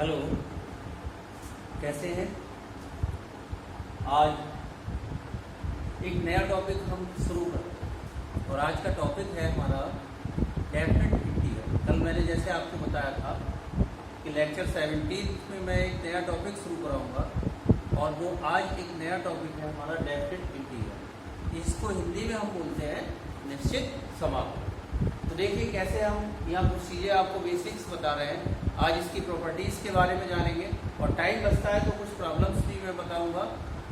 Hello, कैसे हैं? आज एक नया टॉपिक हम शुरू करें और आज का टॉपिक है हमारा डेफिनेट इंटीग्रल। कल मैंने जैसे आपको बताया था कि लेक्चर 17 में मैं एक नया टॉपिक शुरू कराऊंगा और वो आज एक नया टॉपिक है हमारा डेफिनेट इंटीग्रल। इसको हिंदी में हम बोलते हैं निश्चित समाकलन। तो देखिए कैसे हम यहाँ कुछ चीज़ें आपको बेसिक्स बता रहे हैं। आज इसकी प्रॉपर्टीज़ के बारे में जानेंगे और टाइम बचता है तो कुछ प्रॉब्लम्स भी मैं बताऊंगा।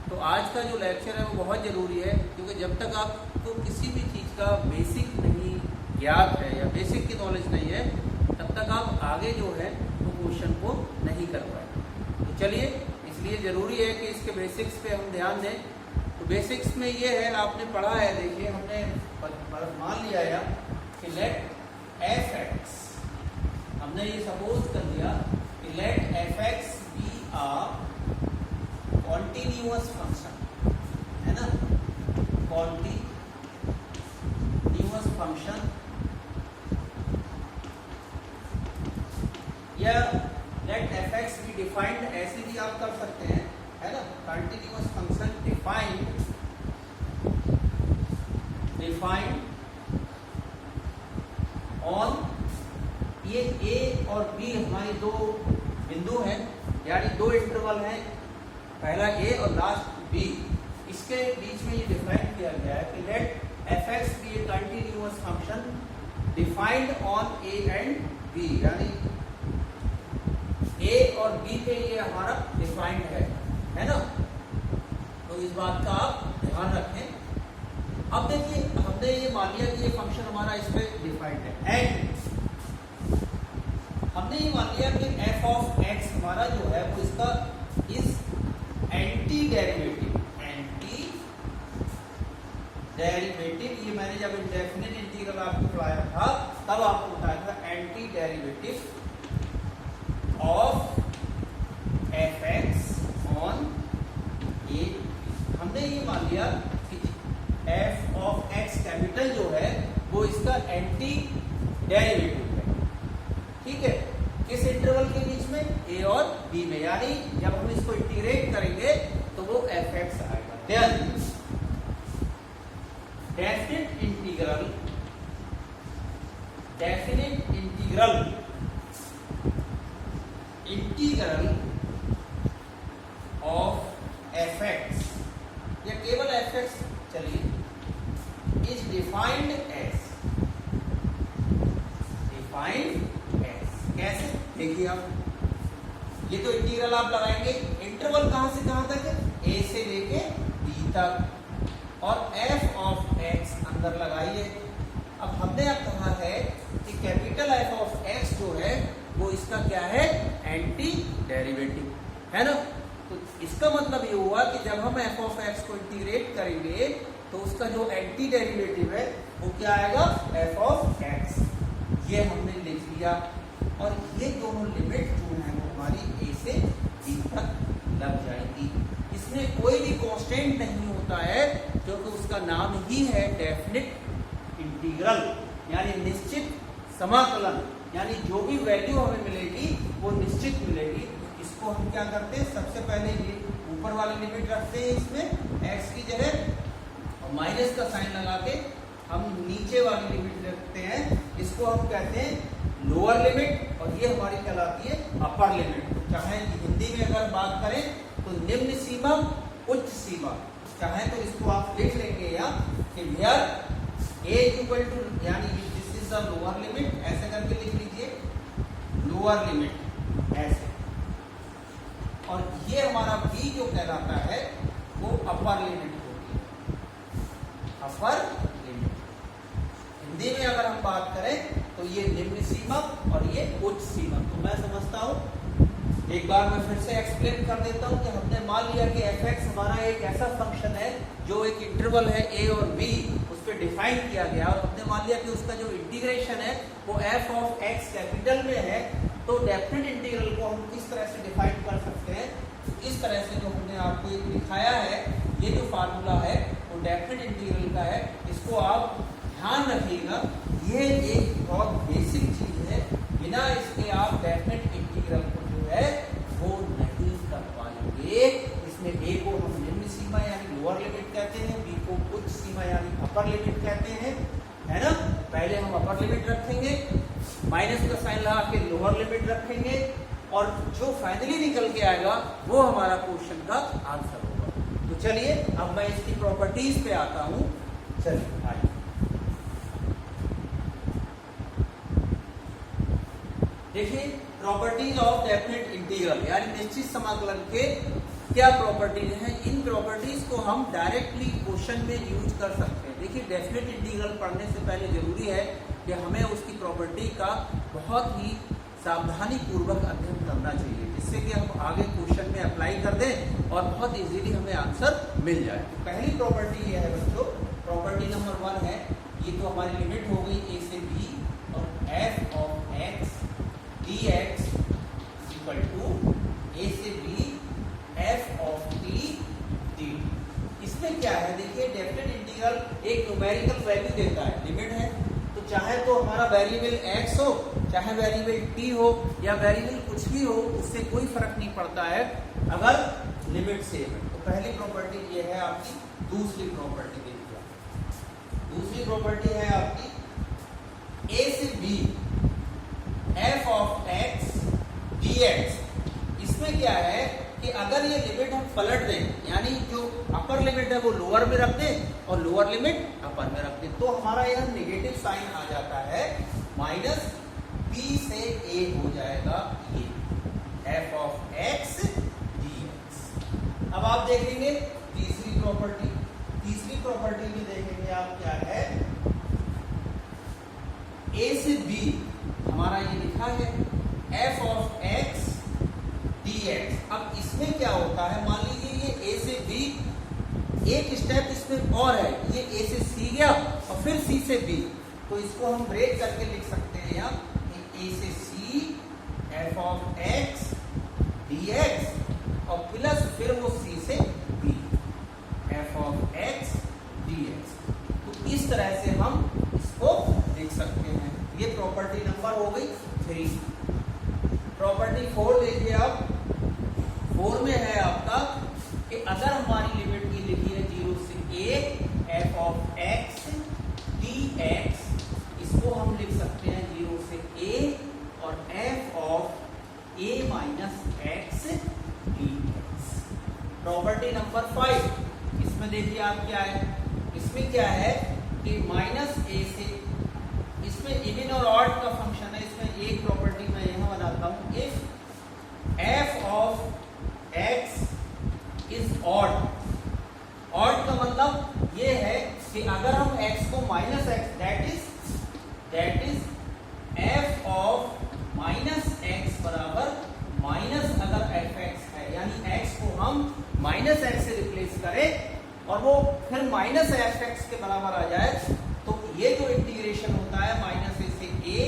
तो आज का जो लेक्चर है वो बहुत ज़रूरी है, क्योंकि जब तक आपको किसी भी चीज़ का बेसिक नहीं ज्ञात है या बेसिक की नॉलेज नहीं है, तब तक आप आगे जो है वो क्वेश्चन को नहीं कर पाए। तो चलिए, इसलिए ज़रूरी है कि इसके बेसिक्स पे हम ध्यान दें। तो बेसिक्स में ये है, आपने पढ़ा है, देखिए हमने मान लिया है कि लेट एफ एक्स, हमने ये सपोज कर लिया कि let f x be a continuous function, है ना, कॉन्टिन्यूअस फंक्शन, या let f x be defined, ऐसे भी आप कर सकते हैं, है ना, कॉन्टिन्यूअस फंक्शन डिफाइंड ऑन, ये ए और बी हमारी दो बिंदु हैं, यानी दो इंटरवल हैं, पहला ए और लास्ट बी। इसके बीच में ये डिफाइन किया गया है कि let f x be a continuous function defined on a and b, यानी ए और बी पे ये हमारा डिफाइंड है ना। तो इस बात का आप ध्यान रखें। अब देखिए, हमने ये मान लिया कि ये फंक्शन हमारा इस पे डिफाइंड है, एंड हमने ये मान लिया कि एफ ऑफ एक्स हमारा जो है वो इसका इस एंटी डेरिवेटिव, ये मैंने जब इंडेफिनिट इंटीग्रल आपको पढ़ाया था तब आपको बताया था anti derivative of F X on A. हमने ये मान लिया कि एफ ऑफ एक्स कैपिटल जो है वो इसका एंटी डेरिवेटिव है, ठीक है, किस इंटरवल के बीच में, ए और बी में, यानी जब हम इसको इंटीग्रेट करेंगे तो वो एफ एक्स आएगा। Then definite integral of F x, या केवल एफ एक्स चलिए, इज डिफाइंड एज, कैसे देखिए आप, ये तो इंटीग्रल आप लगाएंगे, इंटरवल कहां से कहां तक है, ए से लेके बी तक, और एफ ऑफ एक्स अंदर लगाइए। अब हमने अब कहा है कि कैपिटल एफ ऑफ एक्स जो है वो इसका क्या है, एंटी डेरिवेटिव, है ना। तो इसका मतलब ये हुआ कि जब हम एफ ऑफ एक्स को इंटीग्रेट करेंगे तो उसका जो एंटी डेरिवेटिव है वो क्या आएगा, एफ ऑफ एक्स। ये हमने लिख लिया, और ये दोनों लिमिट जो है वो हमारी ए से बी तक लग जाएगी। इसमें कोई भी कांस्टेंट नहीं होता है, क्योंकि उसका नाम ही है डेफिनिट इंटीग्रल, यानी निश्चित समाकलन, यानी जो भी वैल्यू हमें मिलेगी वो निश्चित मिलेगी। इसको हम क्या करते हैं, सबसे पहले ये ऊपर वाली लिमिट रखते हैं इसमें एक्स की जगह, और माइनस का साइन लगा के हम नीचे वाली लिमिट रखते हैं, इसको हम कहते हैं लोअर लिमिट, और ये हमारी कहलाती है अपर लिमिट। चाहे हिंदी में अगर बात करें तो निम्न सीमा, उच्च सीमा, चाहे तो इसको आप लिख लेंगे या कि हियर ए इक्वल टू, यानी this is the lower limit, ऐसे करके लिख लीजिए, लोअर लिमिट ऐसे, और ये हमारा बी जो कहलाता है वो अपर लिमिट होती है, अपर लिमिट। हिंदी में अगर हम बात करें तो ये निम्न सीमा और ये उच्च सीमा। तो मैं समझता हूं, एक बार मैं फिर से एक्सप्लेन कर देता हूं कि हमने मान लिया कि एफ एक्स हमारा एक ऐसा फंक्शन है जो एक इंटरवल है ए और बी, उस पर डिफाइन किया गया, और हमने मान लिया कि उसका जो इंटीग्रेशन है वो एफ ऑफ एक्स कैपिटल में है। तो डेफिनेट इंटीग्रल को हम किस तरह से डिफाइन कर सकते हैं, तो इस तरह से जो हमने आपको एक दिखाया है, ये जो फार्मूला है वो डेफिनेट इंटीग्रल का है। इसको आप ध्यान रखिएगा, ये एक बहुत बेसिक चीज है, बिना इसके आप डेफिनेट इंटीग्रल को जो है लिमिट रखेंगे, माइनस का साइन लगा के लोअर लिमिट रखेंगे, और जो फाइनली निकल के आएगा वो हमारा क्वेश्चन का आंसर होगा। तो चलिए अब मैं इसकी प्रॉपर्टीज पे आता हूं। चलिए आइए, देखिए प्रॉपर्टीज ऑफ डेफिनेट इंटीग्रल यानी निश्चित समाकलन के क्या प्रॉपर्टीज हैं। इन प्रॉपर्टीज को हम डायरेक्टली क्वेश्चन में यूज कर सकते हैं। देखिए डेफिनेट इंटीग्रल पढ़ने से पहले जरूरी है कि हमें उसकी प्रॉपर्टी का बहुत ही सावधानी पूर्वक अध्ययन करना चाहिए, जिससे कि हम आगे क्वेश्चन में अप्लाई कर दें और बहुत इजीली हमें आंसर मिल जाए। तो पहली प्रॉपर्टी ये है बच्चों, प्रॉपर्टी नंबर 1 है, ये तो हमारी लिमिट हो गई a से b और f of x dx equal to a से b f of t dt। इसमें क्या है, देखिए डेफिनेट इंटीग्रल एक न्यूमेरिकल वैल्यू देता है, लिमिट है, तो चाहे तो हमारा वेरिएबल x हो, चाहे वेरिएबल t हो या वेरिएबल कुछ भी हो, उससे कोई फर्क नहीं पड़ता है अगर लिमिट सेम है। तो पहली प्रॉपर्टी ये है आपकी। दूसरी प्रॉपर्टी देखिए, दूसरी प्रॉपर्टी है आपकी a से b f of x dx। इसमें क्या है कि अगर ये लिमिट हम पलट दें, यानी जो अपर लिमिट है वो लोअर में रख दें और लोअर लिमिट अपर में रख दें, तो हमारा यह नेगेटिव साइन आ जाता है, माइनस b से a हो जाएगा ये f ऑफ x dx। अब आप देखेंगे तीसरी प्रॉपर्टी, तीसरी प्रॉपर्टी में देखेंगे आप क्या है, a से b हमारा ये लिखा है f ऑफ x dx। अब इसमें क्या होता है, मान लीजिए ये a से b, एक स्टेप इसमें और है, ये a से c गया और फिर c से b, तो इसको हम ब्रेक करके लिख सकते हैं यहाँ a से c f of x dx और प्लस फिर वो c से b f of x dx। तो इस तरह से हम इसको लिख सकते हैं। ये प्रॉपर्टी नंबर हो गई 3। प्रॉपर्टी 4 देखिए आप, 4 में है आपका कि अगर हमारी लिमिट की लिखी है 0 से a f of x dx, इसको हम लिख सकते हैं 0 से a और f of a minus x dx। Property number 5, इसमें देखिए आप क्या है, इसमें क्या है कि माइनस a से, इसमें इवन और ऑड का फंक्शन है, इसमें एक प्रॉपर्टी मैं यहां बनाता हूं, if f of x is odd. Odd का मतलब ये है कि अगर हम x को minus x, that is f of minus x बराबर माइनस अगर fx है, यानी x को हम माइनस x से रिप्लेस करें और वो फिर माइनस fx के बराबर आ जाए, तो ये जो इंटीग्रेशन होता है माइनस a से a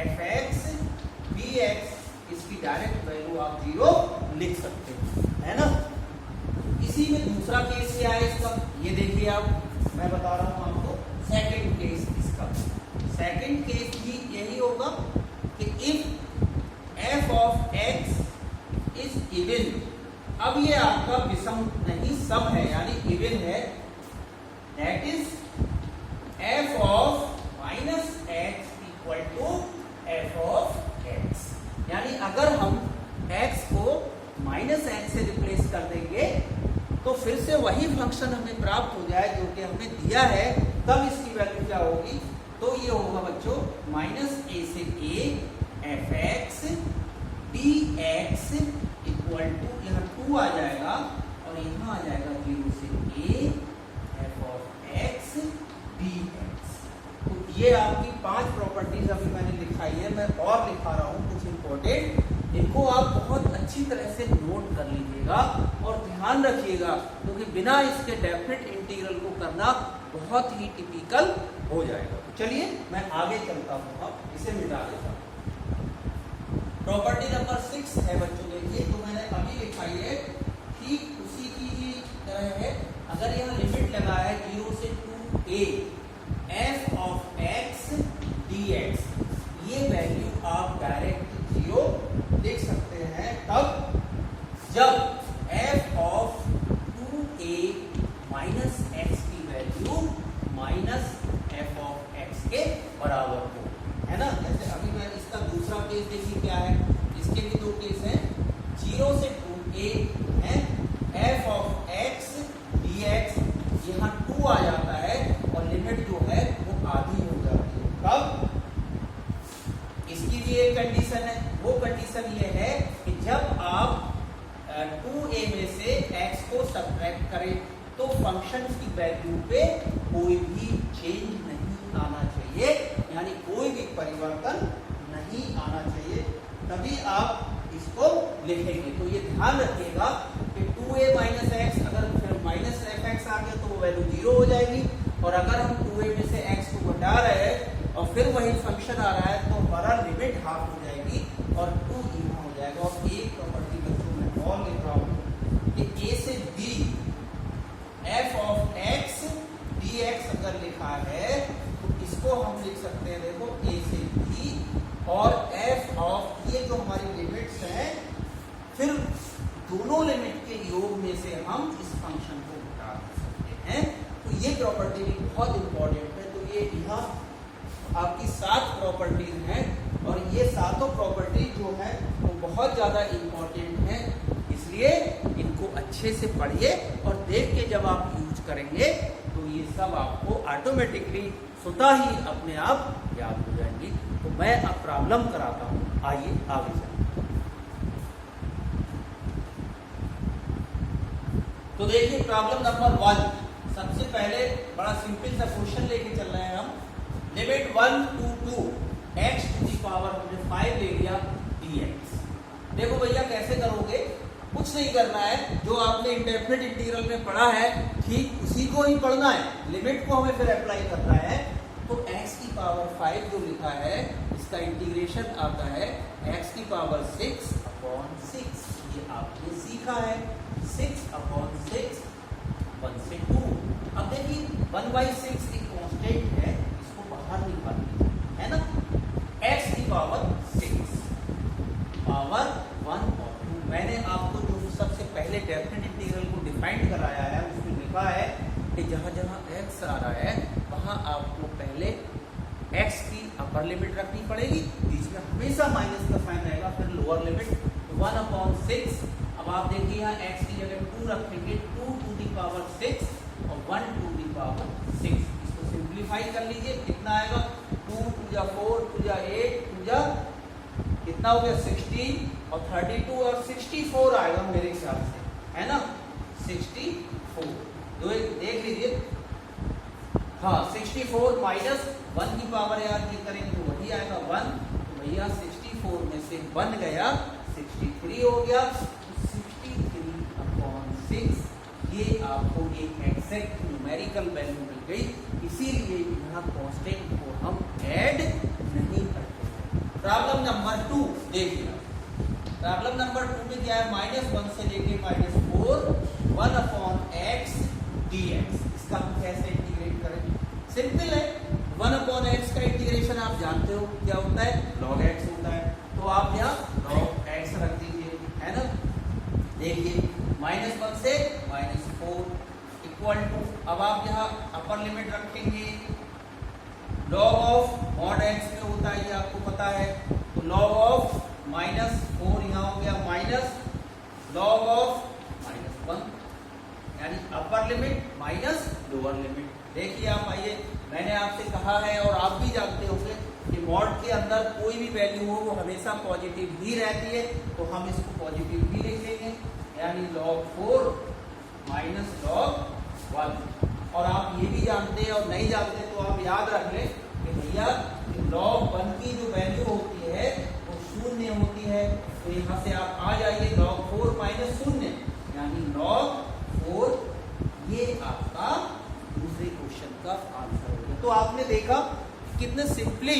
fx dx, इसकी डायरेक्ट वैल्यू आप 0 लिख सकते हैं, है ना। इसी में दूसरा केस क्या है इसका, ये देखिए आप, मैं बता रहा हूं आपको सेकंड केस इसका। सेकंड केस भी यही होगा कि if f of x is even, अब ये आपका विषम नहीं सम है, यानी इवन है, that is f of minus x equal to f of x। यानी अगर हम x को माइनस x से रिप्लेस कर देंगे तो फिर से वही फंक्शन हमें प्राप्त हो जाए जो कि हमने दिया है, तब इसकी वैल्यू क्या होगी, तो ये होगा बच्चों माइनस a से a fx dx equal to, यहाँ 2 आ जाएगा और यहाँ आ जाएगा 0 से a f of x dx। तो ये आपकी 5 प्रॉपर्टीज अभी मैंने लिखाई है, मैं और लिखा रहा हूँ कुछ इंपॉर्टेंट, इनको आप बहुत अच्छी तरह से नोट कर लीजिएगा और ध्यान रखिएगा, क्योंकि बिना इसके डेफिनेट इंटीग्रल को करना बहुत ही टिपिकल हो जाएगा। चलिए मैं आगे चलता हूँ, अब इसे मिटा देता हूँ। प्रॉपर्टी नंबर 6 है बच्चों, देखिए तो मैंने अभी लिखाई है, ठीक उसी की ही तरह है। अगर यहाँ लिमिट लगा है 0 से 2a f of x dx, ये वैल्यू आप डायरेक्ट 0 लिख सकते हैं तब जब f of 2a minus x की value minus f of x के बराबर हो। देखिए क्या है, इसके भी दो केस हैं। 0 से 2a है f ऑफ x dx, यहाँ 2 आ जाता है और लिमिट जो है वो आधी हो जाती है। कब? इसकी भी एक कंडीशन है, वो कंडीशन ये है कि जब आप 2a में से x को सब्ट्रैक्ट करें तो फंक्शन की वैल्यू पे कोई भी चेंज नहीं आना चाहिए, यानी कोई भी परिवर्तन नहीं आना चाहिए, तभी आप इसको लिखेंगे। तो ये ध्यान रखिएगा कि 2a माइनस एक्स, अगर फिर माइनस एफ एक्स आ गया तो वो वैल्यू 0 हो जाएगी, और अगर हम 2a में से x को घटा रहे हैं और फिर वही फंक्शन आ रहा है तो हमारा लिमिट हाफ हो जाएगी और 2 यहाँ हो जाएगा। और एक प्रॉपर्टी बच्चों में और लिख रहा हूँ कि a से b f of x dx अगर लिखा है तो इसको हम लिख सकते हैं, देखो a से b और f ऑफ, ये जो हमारी लिमिट्स हैं, फिर दोनों लिमिट के योग में से हम इस फंक्शन को घटा सकते हैं। तो ये प्रॉपर्टी भी बहुत इंपॉर्टेंट है। तो ये यहाँ आपकी 7 प्रॉपर्टीज हैं और ये सातों प्रॉपर्टी जो है वो बहुत ज़्यादा इंपॉर्टेंट है, इसलिए इनको अच्छे से पढ़िए और देख के जब आप यूज करेंगे तो ये सब आपको ऑटोमेटिकली स्वतः ही अपने आप याद हो जाएंगी। तो मैं अब प्रॉब्लम कराता हूँ, आइए आगे चलते। तो देखिए प्रॉब्लम नंबर 1, सबसे पहले बड़ा सिंपल सा क्वेश्चन लेके चल रहे हैं हम। Limit 1 to 2 x to the power हमने 5 ले लिया dx। देखो भैया कैसे करोगे, कुछ नहीं करना है, जो आपने इंडेफिनिट इंटीग्रल में पढ़ा है ठीक उसी को ही पढ़ना है, लिमिट को हमें फिर अप्लाई करना है। तो x की पावर 5 जो लिखा है इसका इंटीग्रेशन आता है x की पावर 6/6, ये आपने सीखा है 6/6 1 से 2। अब देखिए 1/6 एक कांस्टेंट है, इसको बाहर निकाल दीजिए, है ना, x की पावर 6 पावर 1 और 2। मैंने आपको जो सबसे पहले डेफिनेट इंटीग्रल को डिफाइन कराया है उसमें लिखा है कि जहाँ जहाँ x आ रहा है वहाँ आपको पहले x की अपर लिमिट रखनी पड़ेगी, बीच में हमेशा माइनस का साइन रहेगा, फिर लोअर लिमिट 1/6। अब आप देखिए यहाँ x की जगह 2 रखेंगे, 2 to the power 6 और 1 to the power 6। इसको सिंप्लीफाई कर लीजिए, कितना आएगा, 2 2 जा 4 2 जा 8 2 जा कितना हो गया 16 और 32 और 64 आएगा मेरे ख्याल से, है ना, 64। तो देख लीजिए, हाँ 64 माइनस 1 की पावर याद ये करेंगे तो वही आएगा 1। तो भैया 64 में से 1 गया 63 हो गया, तो 63/6 ये आपको एक एग्जैक्ट न्यूमेरिकल वैल्यू मिल गई, इसीलिए यहाँ कांस्टेंट को हम ऐड नहीं करते हैं। प्रॉब्लम नंबर 2 देखिए, प्रॉब्लम नंबर 2 में क्या है, -1 से लेके -4 1/x dx। इसका हम कैसे इंटीग्रेट करें, सिंपल है, 1/x का इंटीग्रेशन आप जानते हो क्या होता है, log x होता है, तो आप यहाँ log x रख दीजिए, है ना। देखिए -1 से -4 इक्वल टू, अब आप यहाँ अपर लिमिट रखेंगे, log ऑफ mod x में होता है, ये आपको पता है, तो log ऑफ -4 यहाँ हो गया माइनस log ऑफ -1, यानी upper limit minus lower limit. देखिए आप आइए, मैंने आपसे कहा है और आप भी जानते होंगे कि मॉड के अंदर कोई भी वैल्यू हो वो हमेशा पॉजिटिव ही रहती है, तो हम इसको पॉजिटिव ही लिख लेंगे, यानी log 4 माइनस log 1। और आप ये भी जानते हैं और नहीं जानते तो आप याद रख लें कि भैया log 1 की जो वैल्यू होती है वो 0 होती है, तो यहाँ से आप आ जाइए log 4 माइनस 0 यानी log 4, ये आपका दूसरे क्वेश्चन का आंसर हो गया। तो आपने देखा कितने सिंपली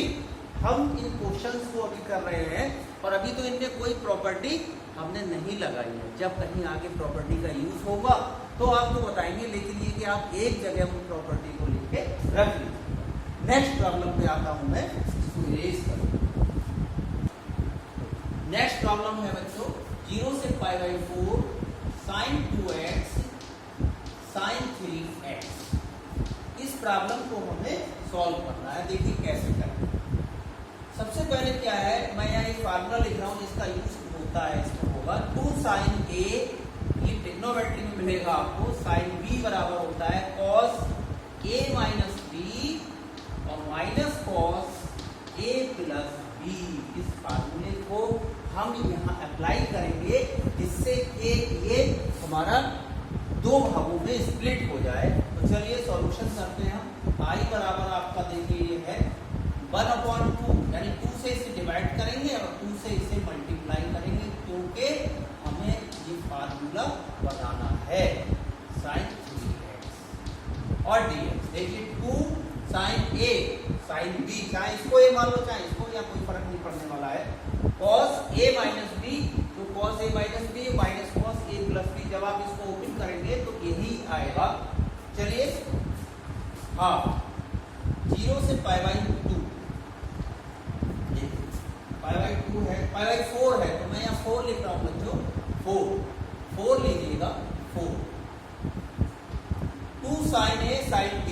हम इन क्वेश्चंस को अभी कर रहे हैं, और अभी तो इनमें कोई प्रॉपर्टी हमने नहीं लगाई है, जब कहीं आगे प्रॉपर्टी का यूज होगा तो आपको बताएंगे, लेकिन ये कि आप एक जगह उन प्रॉपर्टी को लिख के रख लीजिए। नेक्स्ट प्रॉब्लम पे आता हूं मैं, इसको इरेज करूं। नेक्स्ट प्रॉब्लम है बच्चों 0 से π/4 sin 2x sin 3x। इस प्रॉब्लम को हमें सॉल्व करना है, देखिए कैसे करना है। सबसे पहले क्या है, मैं यहाँ एक फार्मूला लिख रहा हूँ जिसका यूज होता है, इसमें होगा 2 sin A, ये ट्रिग्नोमेट्री में मिलेगा आपको, sin B बराबर होता है cos A माइनस B और minus cos A plus B। इस फार्मूले को हम यहाँ अप्लाई करेंगे जिससे कि ये हमारा दो भागों में स्प्लिट हो जाए। तो चलिए सॉल्यूशन करते हैं हम। I बराबर आपका देखिए ये है 1/2, यानी 2 से इसे डिवाइड करेंगे और 2 से इसे मल्टीप्लाई करेंगे, क्योंकि हमें ये फार्मूला बनाना है sin 3x और dx। देखिए 2 sin A sin B, चाहे इसको A मान लो चाहे इसको, या कोई फर्क नहीं पड़ने वाला है, cos A माइनस B, तो cos A minus B minus cos A plus B। जब आप इसको ओपन करेंगे तो यही आएगा। चलिए हाँ 0 से π/2, π/2 है, π/4 है, तो मैं यहाँ 4 लिख रहा हूँ बच्चों, 4 लीजिएगा, 4 2 sin A sin B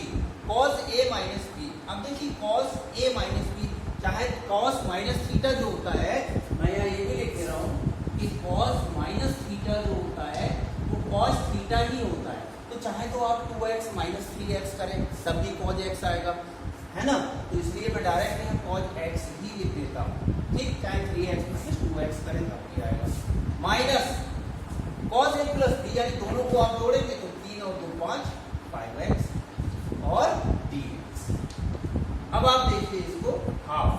cos A minus B। अब देखिए cos A माइनस B, चाहे cos माइनस थीटा जो होता है, मैं यहाँ ये भी लिख दे रहा हूँ कि cos माइनस थीटा जो होता है वो cos थीटा ही होता है। तो चाहे तो आप 2x माइनस 3x करें, तब भी cos x आएगा, है ना। तो इसलिए मैं डायरेक्ट यहाँ cos x ही लिख देता हूँ, ठीक। चाहे 3x माइनस 2x करें तब भी आएगा, minus cos A plus B, यानी दोनों को आप जोड़ेंगे तो 3 और 2 5 5x और dx। अब आप देखिए इसको हाफ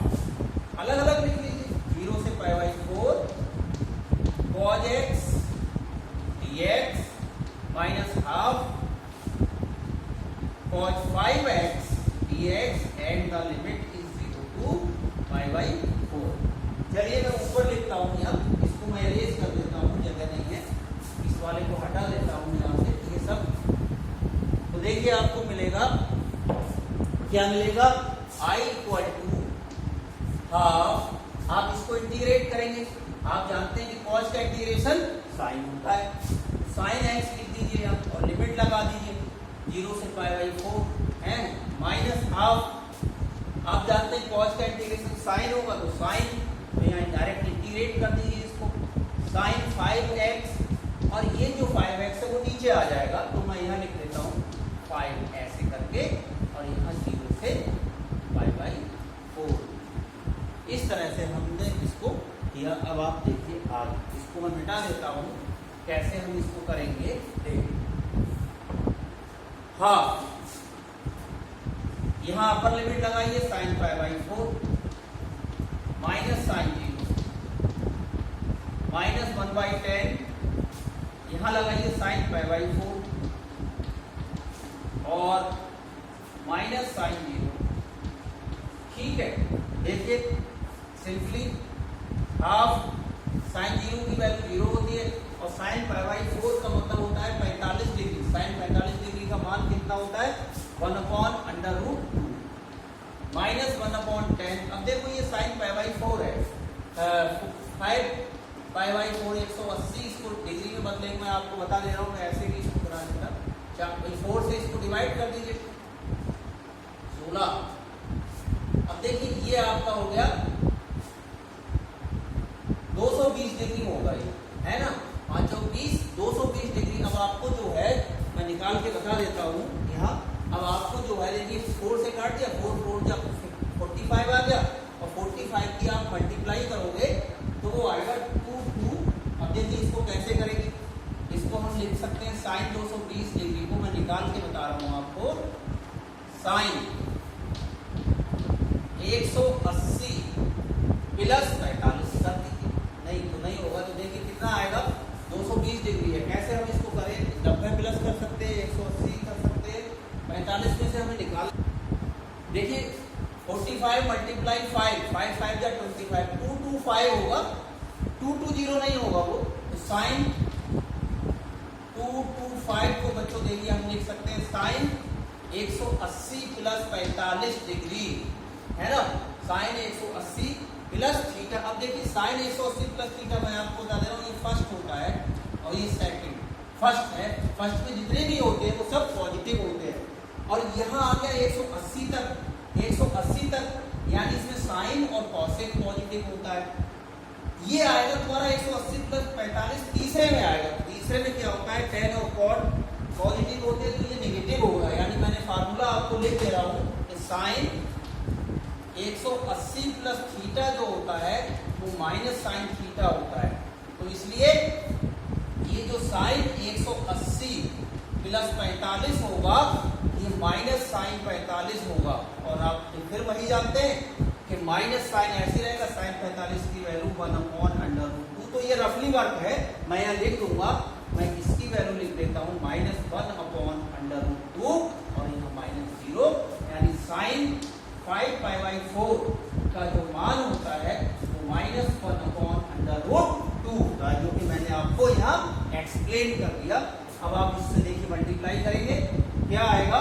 अलग अलग लिख लीजिए, 0 से π/4 cos x dx minus half cos 5x dx and the limit is 0 to π/4। चलिए मैं ऊपर लिखता हूँ यहाँ, इसको मैं इरेज कर देता हूँ, जगह नहीं है, इस वाले को हटा देता हूँ यहाँ से, ये सब। तो देखिए आपको मिलेगा, क्या मिलेगा, I इक्वल टू हाफ, आप इसको इंटीग्रेट करेंगे, आप जानते हैं कि cos का इंटीग्रेशन साइन होता है, साइन x लिख दीजिए आप और लिमिट लगा दीजिए 0 से π/4 है, माइनस हाफ, आप जानते हैं cos का इंटीग्रेशन साइन होगा, तो साइन में यहाँ डायरेक्ट इंटीग्रेट कर दीजिए इसको, साइन 5x, और ये जो 5x है वो नीचे आ जाएगा, तो मैं यहाँ लिख देता हूँ 5 ऐसे करके, और यहाँ 0 से π/4। इस तरह से हमने इसको किया। अब आप देखिए आगे, इसको मैं मिटा देता हूँ, कैसे हम इसको करेंगे देखिए। हाँ यहाँ अपर लिमिट लगाइए, साइन π/4 माइनस साइन 0 माइनस 1/10, यहाँ लगाइए साइन π/4 और माइनस साइन 0, ठीक है। देखिए सिंपली हाफ साइन 0 की वैल्यू 0 होती है, और साइन π/4 का मतलब होता है 45 डिग्री। साइन 45 डिग्री का मान कितना होता है, 1/√2 माइनस 1/10। अब देखो ये साइन π/4 है, 5π/4 180, इसको डिग्री में बदलेंगे, मैं आपको बता दे रहा हूँ, मैं ऐसे भी इसको बना देता, 4 से इसको डिवाइड कर दीजिए 16। अब देखिए ये आपका हो गया 220 डिग्री होगा, ये है ना, 5 और 20 220 डिग्री। अब आपको जो है मैं निकाल के बता देता हूँ यहाँ, अब आपको जो है देखिए 4 से काट दिया, 4 जब 45 आ गया, और 45 की आप मल्टीप्लाई करोगे तो वो आएगा 2। अब देखिए इसको कैसे करेंगे, इसको हम लिख सकते हैं साइन 220 डिग्री को मैं निकाल के बता रहा हूँ आपको, साइन 180 प्लस 45 कर दीजिए, नहीं तो नहीं होगा, तो देखिए कितना आएगा, 220 डिग्री है। कैसे हम इसको करें, 90 प्लस कर सकते हैं, 180 कर सकते हैं, 45 में से हमें निकाल, देखिए 45 मल्टीप्लाई 5 5 या 25, 225 होगा, 220 नहीं होगा वो, तो साइन 225 को बच्चों देखिए हम लिख सकते हैं साइन 180 प्लस 45 डिग्री, है ना, साइन 180 प्लस थीटा। अब देखिए साइन 180 प्लस थीटा मैं आपको बता दे रहा हूँ, ये फर्स्ट होता है और ये सेकंड, फर्स्ट है, फर्स्ट में जितने भी होते हैं वो सब पॉजिटिव होते हैं, और यहाँ आ गया 180 तक, 180 तक, यानी इसमें साइन और कॉसेक पॉजिटिव होता है, ये आएगा तुम्हारा 180 प्लस 45 तीसरे में आएगा। तीसरे में क्या होता है, टेन और कॉट पॉजिटिव होते हैं तो ये नेगेटिव होगा, यानी मैंने फार्मूला आपको लिख दे रहा हूँ कि साइन 180 प्लस थीटा जो होता है वो माइनस साइन थीटा होता है। तो इसलिए ये जो साइन 180 प्लस 45 होगा ये माइनस साइन 45 होगा। और आप फिर वही जानते हैं कि माइनस साइन ऐसे रहेगा, साइन 45 की वैल्यू 1/√2। तो ये रफली वर्क है, मैं यहाँ लिख दूंगा, मैं इसकी वैल्यू लिख देता हूँ -1/√2 और यहाँ -0, यानी साइन 5π/4 का जो मान होता है वो -1/√2 होता है, जो कि मैंने आपको यहाँ एक्सप्लेन कर दिया। अब आप इससे देखिए मल्टीप्लाई करेंगे, क्या आएगा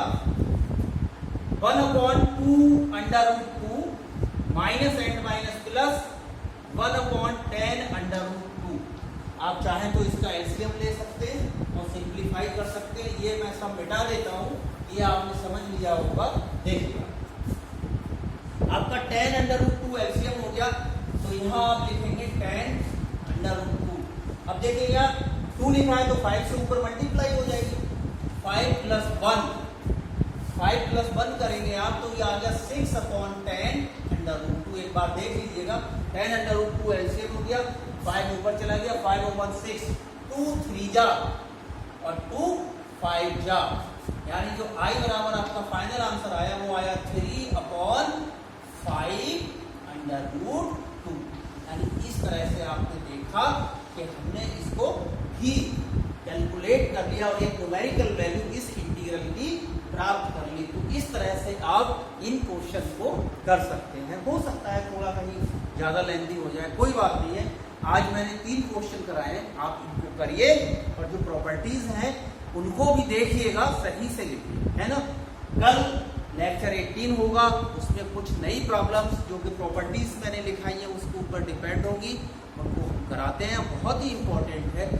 1/2√2 माइनस एंड माइनस प्लस 1/10√2। आप चाहें तो इसका एलसीएम ले सकते हैं और सिंप्लीफाई कर सकते हैं। ये मैं सब मिटा देता हूं, ये आपने समझ लिया होगा। देखिए आपका 10√2 एलसीएम हो गया, तो यहाँ आप लिखेंगे 10√2। अब देखिए यहाँ 2 लिखा है तो 5 से ऊपर मल्टीप्लाई हो जाएगी, 5 + 1 करेंगे आप तो ये आ गया 6/10√2। एक बार देख लीजिएगा, 10√2 एलसीएम हो गया, 5 ऊपर चला गया, 5/1 6, 2 3 जा और 2 5 जा, यानी जो आई बराबर आपका फाइनल आंसर आया वो आया 3/5√2। यानी इस तरह से आपने देखा कि हमने इसको भी कैलकुलेट कर लिया और एक न्यूमेरिकल वैल्यू इस इंटीग्रल की प्राप्त कर ली। तो इस तरह से आप इन क्वेश्चन को कर सकते हैं। हो सकता है थोड़ा कहीं ज्यादा लेंथी हो जाए, कोई बात नहीं है। आज मैंने 3 क्वेश्चन कराए हैं, आप इनको करिए और जो प्रॉपर्टीज हैं उनको भी देखिएगा, सही से लिखिए, है ना। कल लेक्चर 18 होगा, उसमें कुछ नई प्रॉब्लम्स जो कि प्रॉपर्टीज मैंने लिखाई है उसके ऊपर डिपेंड होगी, उनको हम कराते हैं, बहुत ही इंपॉर्टेंट है।